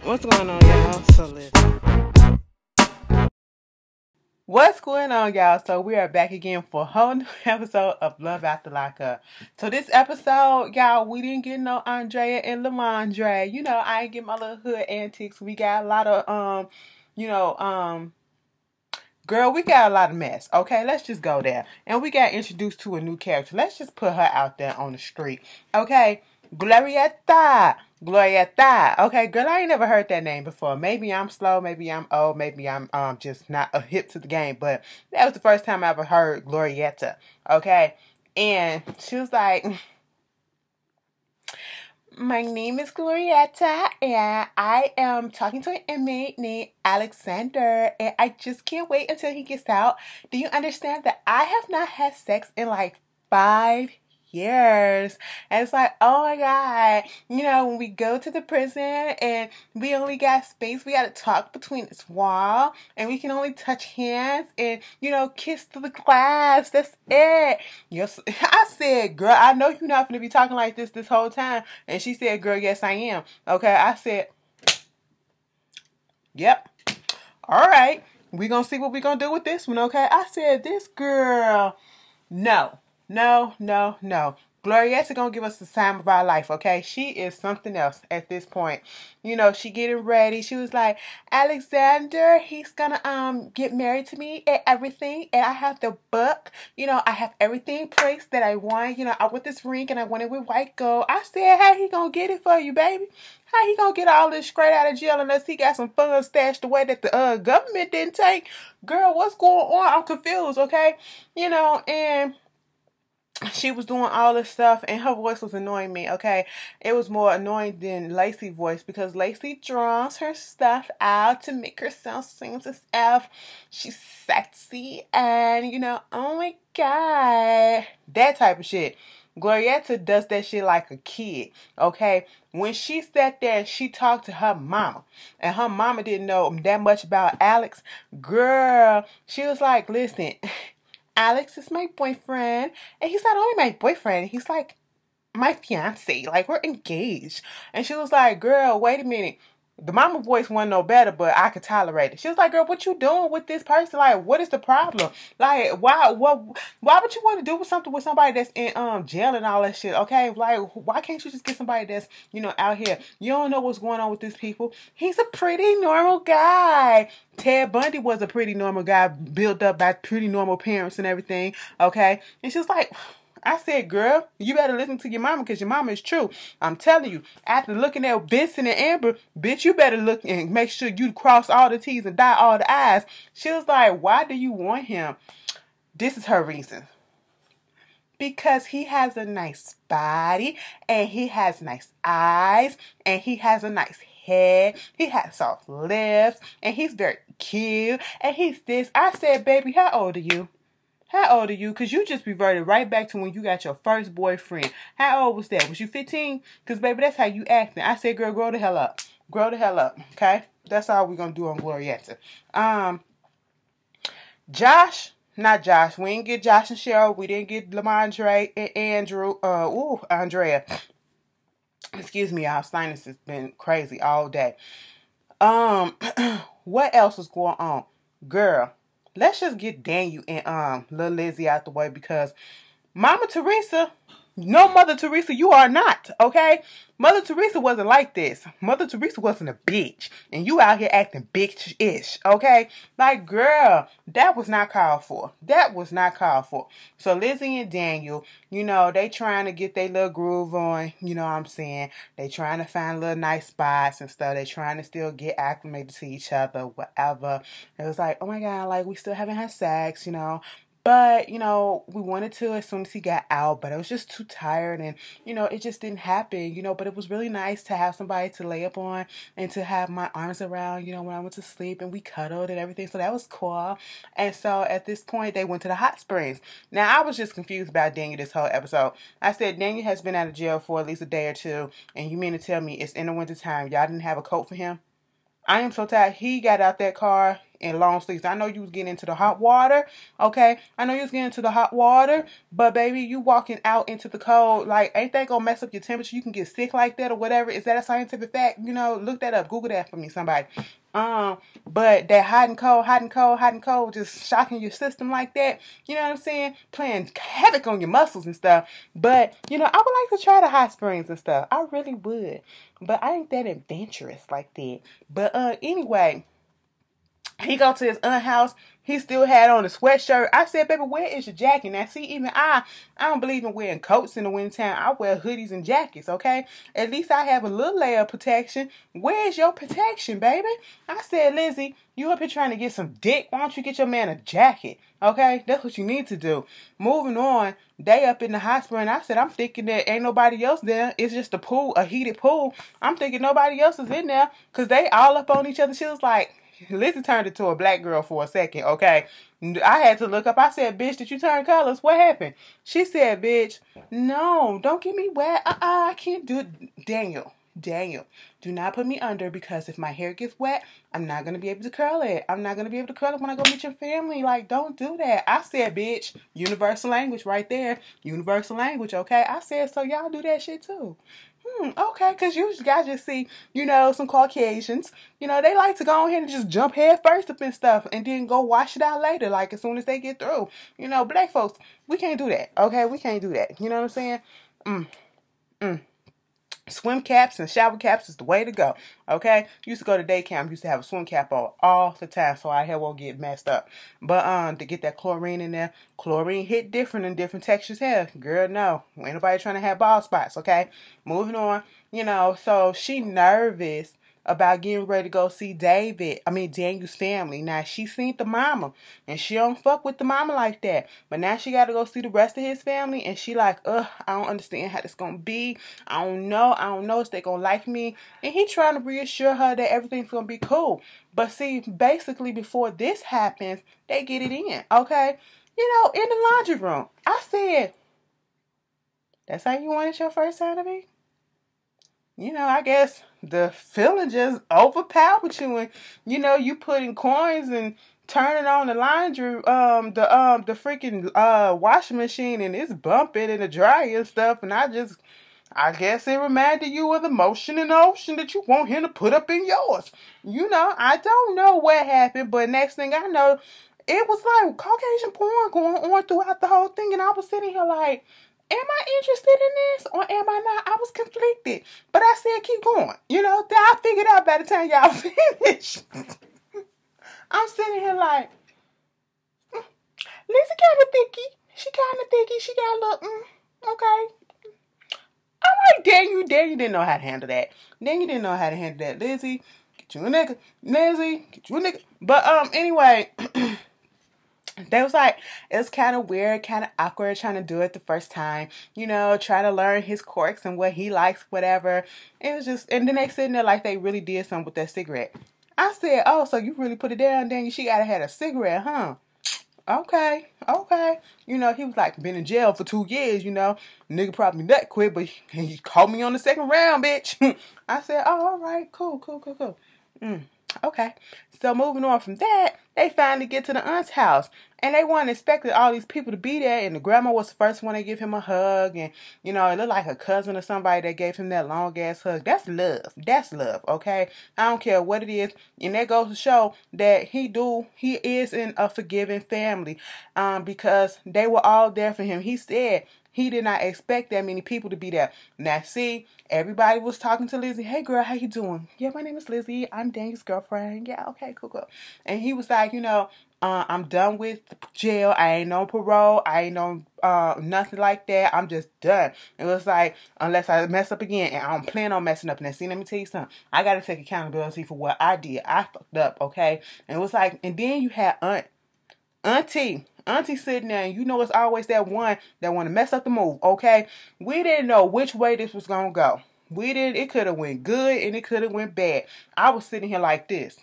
What's going on, y'all? So listen. What's going on, y'all? So we are back again for a whole new episode of Love After Lockup. So this episode, y'all, we didn't get no Andrea and Lamondre. You know, I ain't get my little hood antics. We got a lot of girl, we got a lot of mess. Okay, let's just go there. And we got introduced to a new character. Let's just put her out there on the street. Okay, Glorietta. Glorietta. Okay, girl, I ain't never heard that name before. Maybe I'm slow, maybe I'm old, maybe I'm just not a hip to the game, but that was the first time I ever heard Glorietta. Okay. And she was like, my name is Glorietta, and I am talking to an inmate named Alexander, and I just can't wait until he gets out. Do you understand that I have not had sex in like 5 years? And it's like, oh my God, you know, when we go to the prison and we only got space, we got to talk between this wall, and we can only touch hands and, you know, kiss to the glass. That's it. Yes, I said, girl, I know you're not going to be talking like this whole time. And she said, girl, yes, I am. Okay, I said, yep. All right, we going to see what we going to do with this one, okay? I said, this girl, no. Glorietta gonna give us the time of our life, okay? She is something else at this point. You know, she getting ready. She was like, Alexander, he's gonna get married to me and everything, and I have the book. You know, I have everything placed that I want. You know, I want this ring and I want it with white gold. I said, how he gonna get it for you, baby? How he gonna get all this straight out of jail unless he got some funds stashed away that the government didn't take? Girl, what's going on? I'm confused, okay? You know, and she was doing all this stuff and her voice was annoying me, okay? It was more annoying than Lacey's voice because Lacey draws her stuff out to make herself seem as if she's sexy and, you know, oh my God, that type of shit. Glorietta does that shit like a kid, okay? When she sat there and she talked to her mama, and her mama didn't know that much about Alex, girl, she was like, listen, Alex is my boyfriend, and he's not only my boyfriend, he's like my fiance. Like, we're engaged. And she was like, girl, wait a minute. The mama voice wasn't no better, but I could tolerate it. She was like, girl, what you doing with this person? Like, what is the problem? Like, why would you want to do with something with somebody that's in jail and all that shit? Okay, like, why can't you just get somebody that's, you know, out here? You don't know what's going on with these people. He's a pretty normal guy. Ted Bundy was a pretty normal guy, built up by pretty normal parents and everything. Okay, and she was like, I said, girl, you better listen to your mama because your mama is true. I'm telling you, after looking at Benson and Amber, bitch, you better look and make sure you cross all the T's and dot all the I's. She was like, why do you want him? This is her reason. Because he has a nice body, and he has nice eyes, and he has a nice head. He has soft lips, and he's very cute, and he's this. I said, baby, how old are you? How old are you? Because you just reverted right back to when you got your first boyfriend. How old was that? Was you 15? Because, baby, that's how you acting. I said, girl, grow the hell up. Grow the hell up, okay? That's all we're going to do on Glorietta. Josh, not Josh. We didn't get Josh and Cheryl. We didn't get Lamondre and Andrew. Andrea. Excuse me, our sinus has been crazy all day. What else was going on? Girl, let's just get Daniel and Lil Lizzie out the way because Mama Teresa, no, Mother Teresa, you are not, okay? Mother Teresa wasn't like this. Mother Teresa wasn't a bitch. And you out here acting bitch-ish, okay? Like, girl, that was not called for. That was not called for. So Lizzie and Daniel, you know, they trying to get their little groove on, you know what I'm saying? They trying to find little nice spots and stuff. They trying to still get acclimated to each other, whatever. It was like, oh my God, like, we still haven't had sex, you know? But, you know, we wanted to as soon as he got out, but I was just too tired and, you know, it just didn't happen, you know, but it was really nice to have somebody to lay up on and to have my arms around, you know, when I went to sleep and we cuddled and everything. So that was cool. And so at this point, they went to the hot springs. Now, I was just confused about Daniel this whole episode. I said, Daniel has been out of jail for at least a day or two. And you mean to tell me it's in the wintertime, y'all didn't have a coat for him? I am so tired. He got out that car in long sleeves. I know you was getting into the hot water, okay? I know you was getting into the hot water, but baby, you walking out into the cold, like, ain't that gonna mess up your temperature? You can get sick like that or whatever. Is that a scientific fact? You know, look that up. Google that for me, somebody. But that hot and cold, hot and cold, hot and cold, just shocking your system like that, you know what I'm saying? Playing havoc on your muscles and stuff. But, you know, I would like to try the hot springs and stuff. I really would. But I ain't that adventurous like that. But anyway, he go to his aunt's house. He still had on a sweatshirt. I said, baby, where is your jacket? Now, see, even I don't believe in wearing coats in the wintertime. I wear hoodies and jackets, okay? At least I have a little layer of protection. Where's your protection, baby? I said, Lizzie, you up here trying to get some dick. Why don't you get your man a jacket, okay? That's what you need to do. Moving on, they up in the hospital, and I said, I'm thinking that ain't nobody else there. It's just a pool, a heated pool. I'm thinking nobody else is in there because they all up on each other. She was like, Lizzie turned into a black girl for a second, okay? I had to look up. I said, bitch, did you turn colors? What happened? She said, bitch, no, don't get me wet. I can't do it. Daniel, do not put me under because if my hair gets wet, I'm not going to be able to curl it. I'm not going to be able to curl it when I go meet your family. Like, don't do that. I said, bitch, universal language right there. Universal language, okay? I said, so y'all do that shit too. Okay, because you guys just see, you know, some Caucasians, you know, they like to go ahead and just jump head first up and stuff and then go wash it out later, like as soon as they get through. You know, black folks, we can't do that, okay? We can't do that. You know what I'm saying? Swim caps and shower caps is the way to go, okay? Used to go to day camp, used to have a swim cap on all the time so our hair won't get messed up. But to get that chlorine in there, chlorine hit different in different textures hair. Girl, no. Ain't nobody trying to have bald spots, okay? Moving on, you know, so she nervous about getting ready to go see Daniel's family. Now, she seen the mama, and she don't fuck with the mama like that. But now she got to go see the rest of his family, and she like, I don't understand how this gonna be. I don't know if they gonna like me. And he trying to reassure her that everything's gonna be cool. But see, basically, before this happens, they get it in, okay? You know, in the laundry room. I said, that's how you wanted your first time to be? You know, I guess the feeling just overpowered you, and you know, you putting coins and turning on the laundry, the freaking washing machine, and it's bumping and the dryer and stuff, and I guess it reminded you of the motion in the ocean that you want him to put up in yours. You know, I don't know what happened, but next thing I know, it was like Caucasian porn going on throughout the whole thing, and I was sitting here like, am I interested in this or am I not? I was conflicted. But I said, keep going. You know, then I figured out by the time y'all finish. I'm sitting here like, Lizzie kind of thicky. She kind of thicky. She got a little, okay. All right, Daniel didn't know how to handle that. Daniel didn't know how to handle that. Lizzie, get you a nigga. Lizzie, get you a nigga. But anyway, they was like, it was kind of weird, kind of awkward trying to do it the first time, you know, trying to learn his quirks and what he likes, whatever. It was just, and then they sitting there like they really did something with that cigarette. I said, oh, so you really put it down, Daniel? She gotta have a cigarette, huh? Okay. You know, he was like, been in jail for 2 years, you know. Nigga probably that quick, but he called me on the second round, bitch. I said, oh, all right, cool. Okay. So moving on from that, they finally get to the aunt's house. And they weren't expecting all these people to be there. And the grandma was the first one to give him a hug. And, you know, it looked like a cousin or somebody that gave him that long-ass hug. That's love. That's love, okay? I don't care what it is. And that goes to show that he is in a forgiving family. Because they were all there for him. He said he did not expect that many people to be there. Now, see, everybody was talking to Lizzie. Hey, girl, how you doing? Yeah, my name is Lizzie. I'm Daniel's girlfriend. Yeah, okay, cool. And he was like, you know, I'm done with jail. I ain't on parole. I ain't on nothing like that. I'm just done. It was like, unless I mess up again, and I don't plan on messing up. Now, see, let me tell you something. I got to take accountability for what I did. I fucked up, okay? And it was like, and then you had Auntie sitting there, and you know it's always that one that want to mess up the move, okay? We didn't know which way this was going to go. It could have went good, and it could have went bad. I was sitting here like this.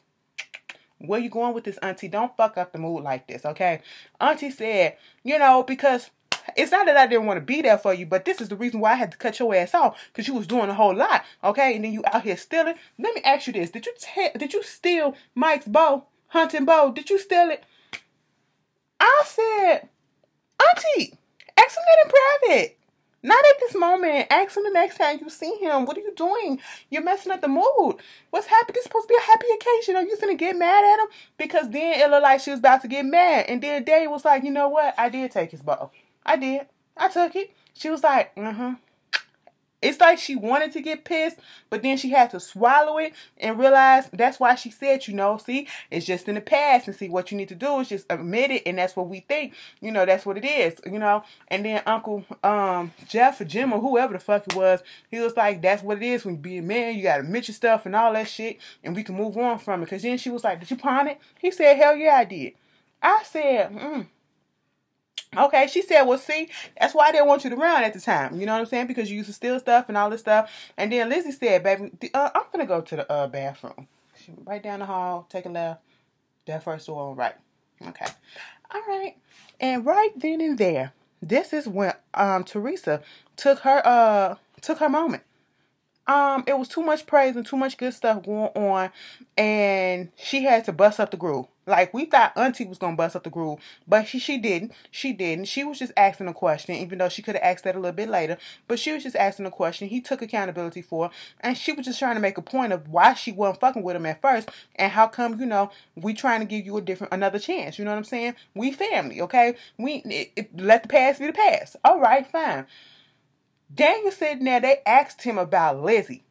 Where you going with this, Auntie? Don't fuck up the mood like this, okay? Auntie said, you know, because it's not that I didn't want to be there for you, but this is the reason why I had to cut your ass off, because you was doing a whole lot, okay? And then you out here stealing. Let me ask you this. Did you steal Mike's bow? Hunting bow, did you steal it? I said, Auntie, ask him that in private. Not at this moment. Ask him the next time you see him. What are you doing? You're messing up the mood. What's happening? This is supposed to be a happy occasion. Are you gonna get mad at him? Because then it looked like she was about to get mad. And then Daddy was like, you know what? I did take his bow. I did. I took it. She was like, It's like she wanted to get pissed, but then she had to swallow it and realize that's why she said, see, it's just in the past. And see, what you need to do is just admit it, and that's what we think. That's what it is, And then Uncle Jeff or Jim or whoever the fuck it was, he was like, that's what it is when you be a man. You got to admit your stuff and all that shit, and we can move on from it. Because then she was like, did you pawn it? He said, hell yeah, I did. I said, Okay, she said, well, see, that's why I didn't want you around at the time. You know what I'm saying? Because you used to steal stuff and all this stuff. And then Lizzie said, baby, I'm going to go to the bathroom. She went right down the hall, take a left, that first door on right. Okay. All right. And right then and there, this is when Teresa took her moment. It was too much praise and too much good stuff going on, and she had to bust up the groove. Like, we thought Auntie was gonna bust up the groove, but she didn't. She didn't. She was just asking a question, even though she could have asked that a little bit later. But she was just asking a question. He took accountability for her, and she was just trying to make a point of why she wasn't fucking with him at first, and how come, we trying to give you another chance. You know what I'm saying? We family, okay? Let the past be the past. All right, fine. Daniel sitting there, they asked him about Lizzie.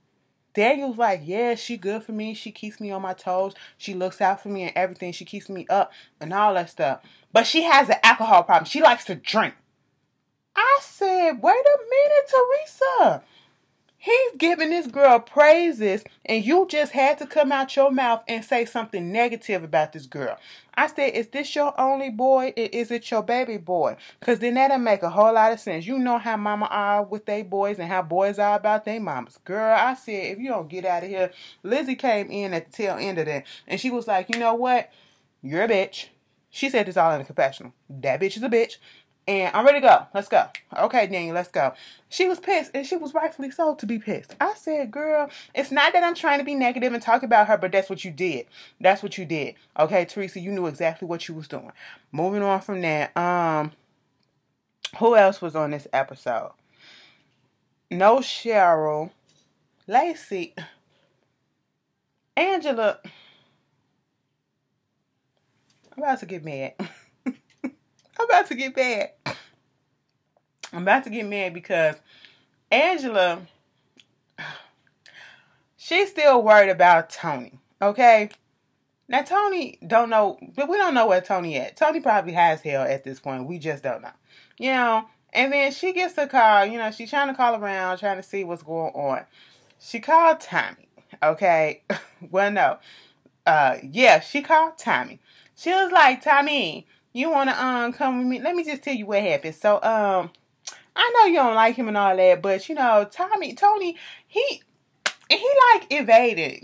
Daniel was like, yeah, she good for me. She keeps me on my toes. She looks out for me and everything. She keeps me up and all that stuff. But she has an alcohol problem. She likes to drink. I said, wait a minute, Teresa. He's giving this girl praises, and you just had to come out your mouth and say something negative about this girl. I said, is this your only boy, or is it your baby boy? Because then that'll make a whole lot of sense. You know how mama are with they boys and how boys are about their mamas. Girl, I said, if you don't get out of here. Lizzie came in at the tail end of that, and she was like, you know what? You're a bitch. She said this all in the confessional. That bitch is a bitch. And I'm ready to go. Let's go. Okay, Daniel, let's go. She was pissed, and she was rightfully so to be pissed. I said, girl, it's not that I'm trying to be negative and talk about her, but that's what you did. That's what you did. Okay, Teresa, you knew exactly what you was doing. Moving on from that, who else was on this episode? No Cheryl. Lacey. Angela. I'm about to get mad. I'm about to get mad. I'm about to get mad because Angela, she's still worried about Tony. Okay? Now, Tony don't know, but we don't know where Tony at. Tony probably has hell at this point. We just don't know. And then she gets a call. She's trying to call around, trying to see what's going on. She called Tommy. Okay? Well, no. Yeah, she called Tommy. She was like, Tommy, you want to come with me? Let me just tell you what happened. So, I know you don't like him and all that, but, Tony, he like evaded.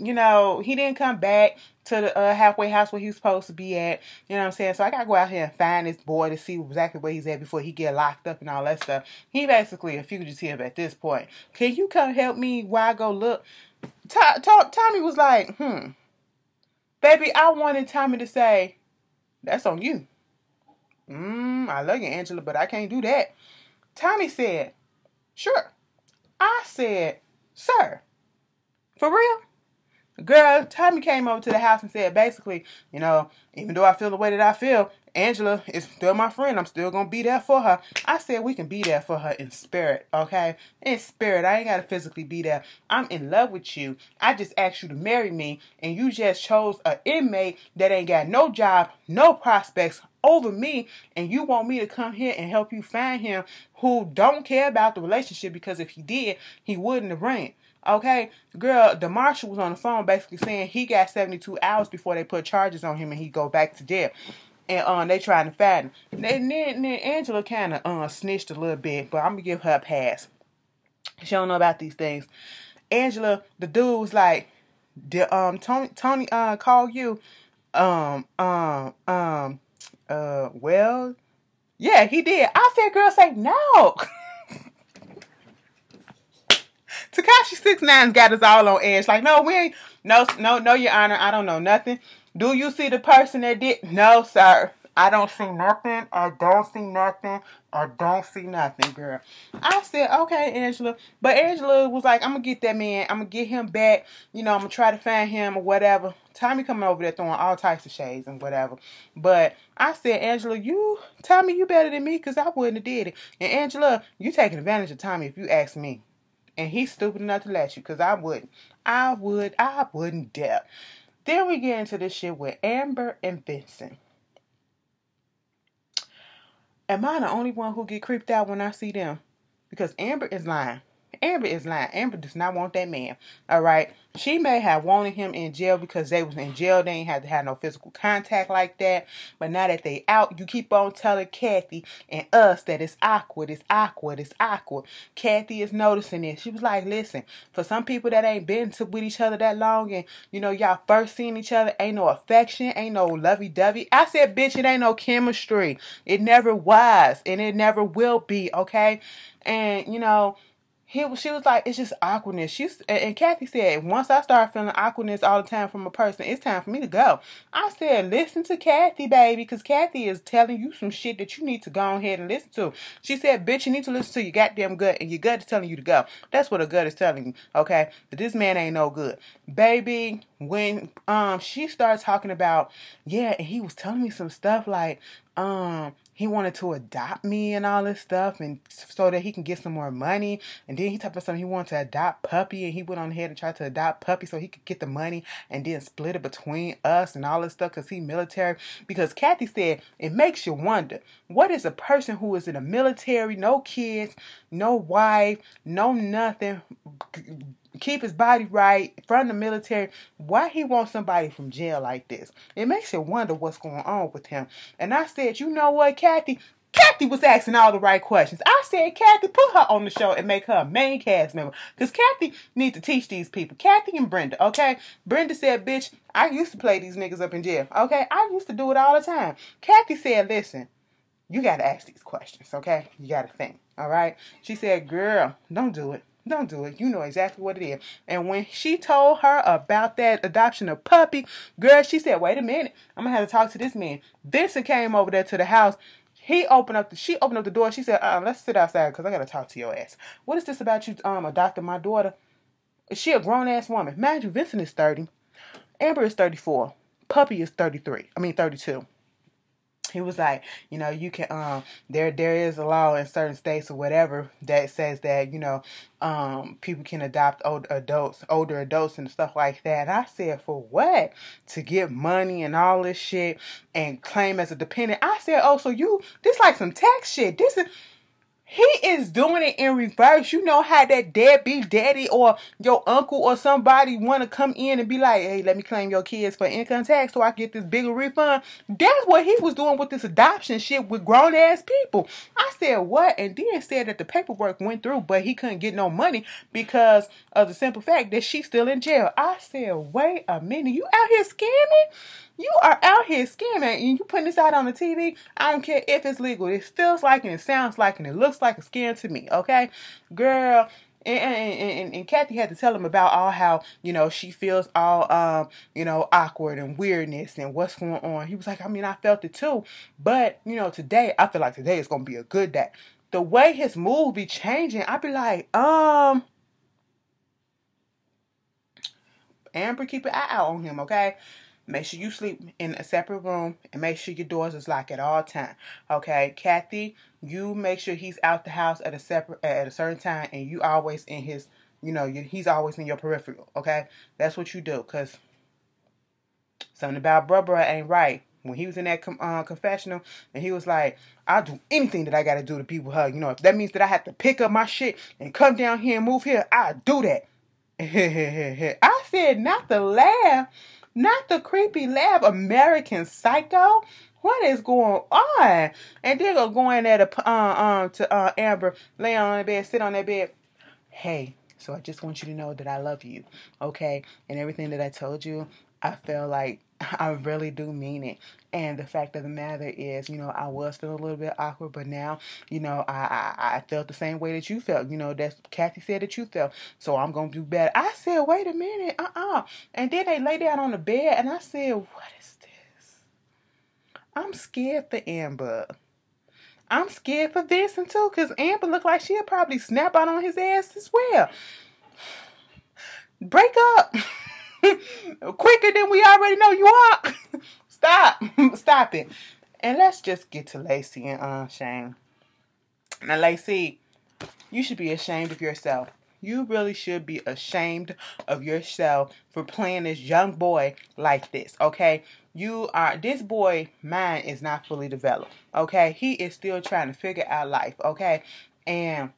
He didn't come back to the halfway house where he was supposed to be at. You know what I'm saying? So I got to go out here and find this boy to see exactly where he's at before he get locked up and all that stuff. He basically a fugitive at this point. Can you come help me while I go look? Tommy was like, baby, I wanted Tommy to say, that's on you. I love you, Angela, but I can't do that. Tommy said, sure. I said, sir, for real? Girl, Tommy came over to the house and said, basically, even though I feel the way that I feel, Angela is still my friend. I'm still going to be there for her. I said we can be there for her in spirit, okay? In spirit. I ain't got to physically be there. I'm in love with you. I just asked you to marry me, and you just chose an inmate that ain't got no job, no prospects over me, and you want me to come here and help you find him who don't care about the relationship, because if he did, he wouldn't have ran. Okay, girl, the marshal was on the phone basically saying he got 72 hours before they put charges on him and he go back to jail. And they trying to find him. And then Angela kind of snitched a little bit, but I'm going to give her a pass. She don't know about these things. Angela, the dude was like, did Tony call you? Well, yeah, he did. I said, girl, say no. Tekashi 6ix9ine got us all on edge. Like, no, we ain't. No, no, no, Your Honor. I don't know nothing. Do you see the person that did? No, sir. I don't see nothing. I don't see nothing. I don't see nothing, girl. I said, okay, Angela. But Angela was like, I'm going to get that man. I'm going to get him back. You know, I'm going to try to find him or whatever. Tommy coming over there throwing all types of shades and whatever. But I said, Angela, Tommy, you better than me because I wouldn't have did it. And Angela, you taking advantage of Tommy if you ask me. And he's stupid enough to let you because I wouldn't. I wouldn't dare. Then we get into this shit with Amber and Vincent. Am I the only one who get creeped out when I see them? Because Amber is lying. Amber is lying. Amber does not want that man. All right. She may have wanted him in jail because they was in jail. They ain't had to have no physical contact like that. But now that they out, you keep on telling Kathy and us that it's awkward. It's awkward. It's awkward. Kathy is noticing it. She was like, listen, for some people that ain't been with each other that long and, you know, y'all first seen each other, ain't no affection, ain't no lovey-dovey. I said, bitch, it ain't no chemistry. It never was. And it never will be, okay? And, you know, she was like, it's just awkwardness. And Kathy said, once I start feeling awkwardness all the time from a person, it's time for me to go. I said, listen to Kathy, baby, because Kathy is telling you some shit that you need to go ahead and listen to. She said, bitch, you need to listen to your goddamn gut, and your gut is telling you to go. That's what her gut is telling you, okay? But this man ain't no good. Baby, when she starts talking about, yeah, and he was telling me some stuff like, he wanted to adopt me and all this stuff and so that he can get some more money. And then he talked about something, he wanted to adopt Puppy and he went on ahead and tried to adopt Puppy so he could get the money and then split it between us and all this stuff because he military. Because Kathy said, it makes you wonder, what is a person who is in the military, no kids, no wife, no nothing, keep his body right, from the military, why he wants somebody from jail like this? It makes you wonder what's going on with him. And I said, you know what, Kathy? Kathy was asking all the right questions. I said, Kathy, put her on the show and make her a main cast member. Because Kathy needs to teach these people. Kathy and Brenda, okay? Brenda said, bitch, I used to play these niggas up in jail, okay? I used to do it all the time. Kathy said, listen, you got to ask these questions, okay? You got to think, all right? She said, girl, don't do it. Don't do it. You know exactly what it is. And when she told her about that adoption of Puppy, girl, she said, wait a minute. I'm going to have to talk to this man. Vincent came over there to the house. She opened up the door. She said, let's sit outside because I got to talk to your ass. What is this about you adopting my daughter? Is she a grown-ass woman? Mind you, Vincent is 30. Amber is 34. Puppy is 32. He was like, you know, you can, there is a law in certain states or whatever that says that, you know, people can adopt older adults and stuff like that. And I said, for what? To get money and all this shit and claim as a dependent. I said, oh, so this like some tax shit. He is doing it in reverse. You know how that deadbeat daddy or your uncle or somebody want to come in and be like, hey, let me claim your kids for income tax so I get this bigger refund. That's what he was doing with this adoption shit with grown-ass people. I said, what? And then said that the paperwork went through, but he couldn't get no money because of the simple fact that she's still in jail. I said, wait a minute. You out here scamming? You are out here scamming and you putting this out on the TV. I don't care if it's legal. It feels like and it sounds like and it looks like a scam to me, okay? Girl, and Kathy had to tell him about all how, you know, she feels all, you know, awkward and weirdness and what's going on. He was like, I mean, I felt it too. But, you know, I feel like today is going to be a good day. The way his mood be changing, I be like, Amber, keep an eye out on him, okay? Make sure you sleep in a separate room and make sure your doors is locked at all times. Okay, Kathy, you make sure he's out the house at a certain time and you always in his, you know, he's always in your peripheral. Okay, that's what you do. Cause something about Bruh ain't right. When he was in that confessional and he was like, I'll do anything that I got to do to be with her. You know, if that means that I have to pick up my shit and come down here and move here, I'll do that. I said, not the laugh. Not the creepy laugh, American Psycho. What is going on? And then go in there to Amber, lay on the bed, sit on that bed. Hey, so I just want you to know that I love you, okay? And everything that I told you, I felt like I really do mean it. And the fact of the matter is, I was feeling a little bit awkward, but now, I felt the same way that you felt. That's Kathy said that you felt. So I'm gonna do better. I said, wait a minute, And then they lay down on the bed, and I said, what is this? I'm scared for Amber. I'm scared for Vincent too, because Amber looked like she'll probably snap out on his ass as well. Break up. Quicker than we already know you are. Stop it. And let's just get to Lacey and Shane. Now, Lacey, you should be ashamed of yourself. You really should be ashamed of yourself for playing this young boy like this, okay? This boy, mind is not fully developed, okay? He is still trying to figure out life, okay? And,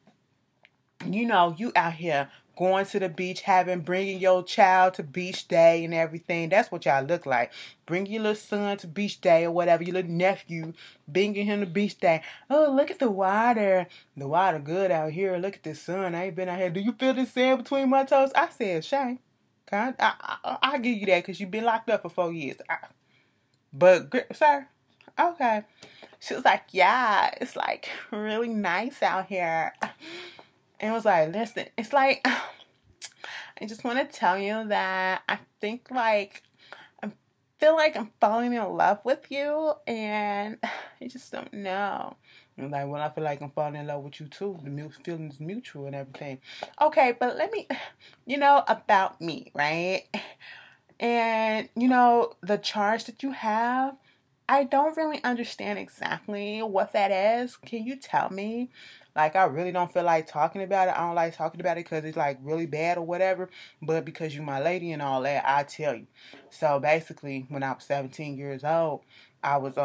you out here going to the beach, bringing your child to beach day and everything. That's what y'all look like. Bring your little son to beach day or whatever, your little nephew, bringing him to beach day. Oh, look at the water. The water good out here. Look at the sun. I ain't been out here. Do you feel the sand between my toes? I said, Shane, I'll give you that because you've been locked up for 4 years. But, sir, okay. She was like, yeah, it's like really nice out here. And I was like, listen, it's like, I just want to tell you that I think like, I feel like I'm falling in love with you, and I just don't know. And like, well, I feel like I'm falling in love with you too. The feeling's mutual and everything. Okay, but let me, about me, right? And, the charge that you have, I don't really understand exactly what that is. Can you tell me? Like, I really don't feel like talking about it. I don't like talking about it because it's, like, really bad or whatever. But because you're my lady and all that, I tell you. So, basically, when I was 17 years old, I was,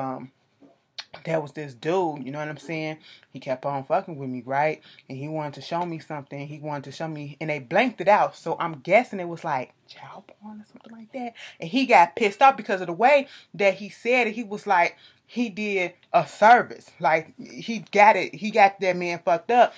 there was this dude, you know what I'm saying? He kept on fucking with me, right? And he wanted to show me something. He wanted to show me, and they blanked it out. So, I'm guessing it was, like, child porn or something like that. And he got pissed off because of the way that he said it. He was like, he did a service. Like, he got that man fucked up.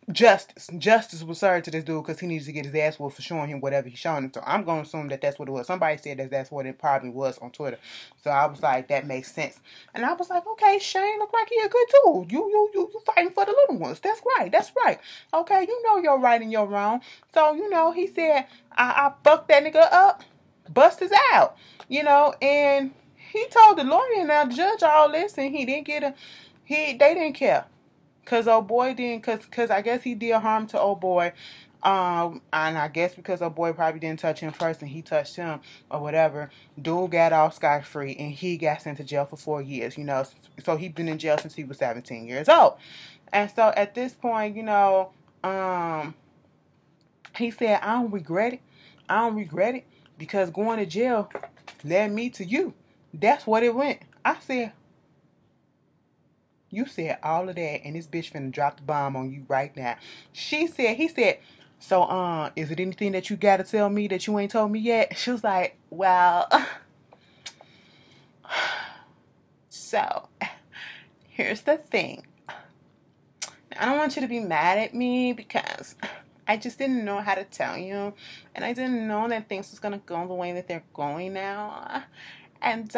Justice was served to this dude because he needs to get his ass whooped for showing him whatever he's showing him. So I'm going to assume that that's what it was. Somebody said that's what it probably was on Twitter. So I was like, that makes sense. And I was like, okay, Shane look like he a good dude. You fighting for the little ones. That's right. Okay, you're right and you're wrong. So, he said, I fucked that nigga up, bust his out, and he told the lawyer and the judge all this, and he didn't they didn't care. Cause old boy didn't, cause I guess he did harm to old boy, and I guess because old boy probably didn't touch him first and he touched him or whatever. Dude got off scot-free and he got sent to jail for 4 years. So he's been in jail since he was 17 years old, and so at this point, he said, I don't regret it because going to jail led me to you. That's what it went. I said, you said all of that, and this bitch finna drop the bomb on you right now. He said, so, is it anything that you gotta tell me that you ain't told me yet? She was like, well, so, here's the thing. I don't want you to be mad at me because I just didn't know how to tell you, and I didn't know that things was gonna go the way that they're going now. And,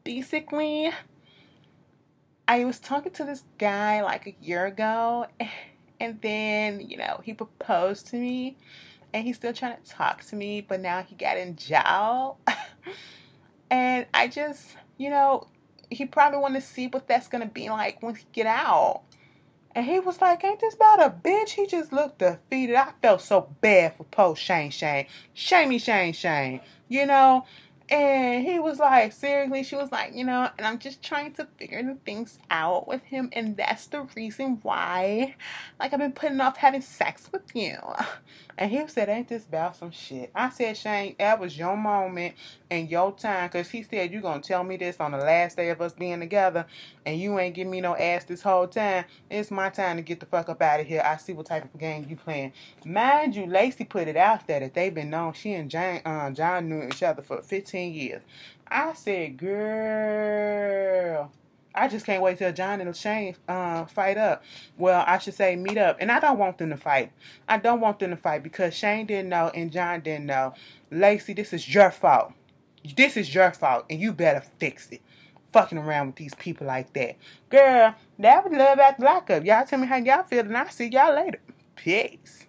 basically, I was talking to this guy like a year ago, and then, he proposed to me, and he's still trying to talk to me, but now he got in jail, and I just, he probably want to see what that's going to be like when he get out, and he was like, ain't this about a bitch? He just looked defeated. I felt so bad for poor Shane. Shamey Shane, And he was like, seriously, she was like, and I'm just trying to figure the things out with him, and that's the reason why, like, I've been putting off having sex with you. And he said, ain't this about some shit? I said, Shane, that was your moment and your time, because he said, you gonna tell me this on the last day of us being together, and you ain't give me no ass this whole time. It's my time to get the fuck up out of here. I see what type of game you playing. Mind you, Lacey put it out there that they've been known, she and John knew each other for 15 years. I said, girl, I just can't wait till John and Shane fight up. Well, I should say meet up. And I don't want them to fight. I don't want them to fight because Shane didn't know and John didn't know. Lacey, this is your fault. This is your fault, and you better fix it. Fucking around with these people like that. Girl, that was Love After Lockup. Y'all tell me how y'all feel, and I'll see y'all later. Peace.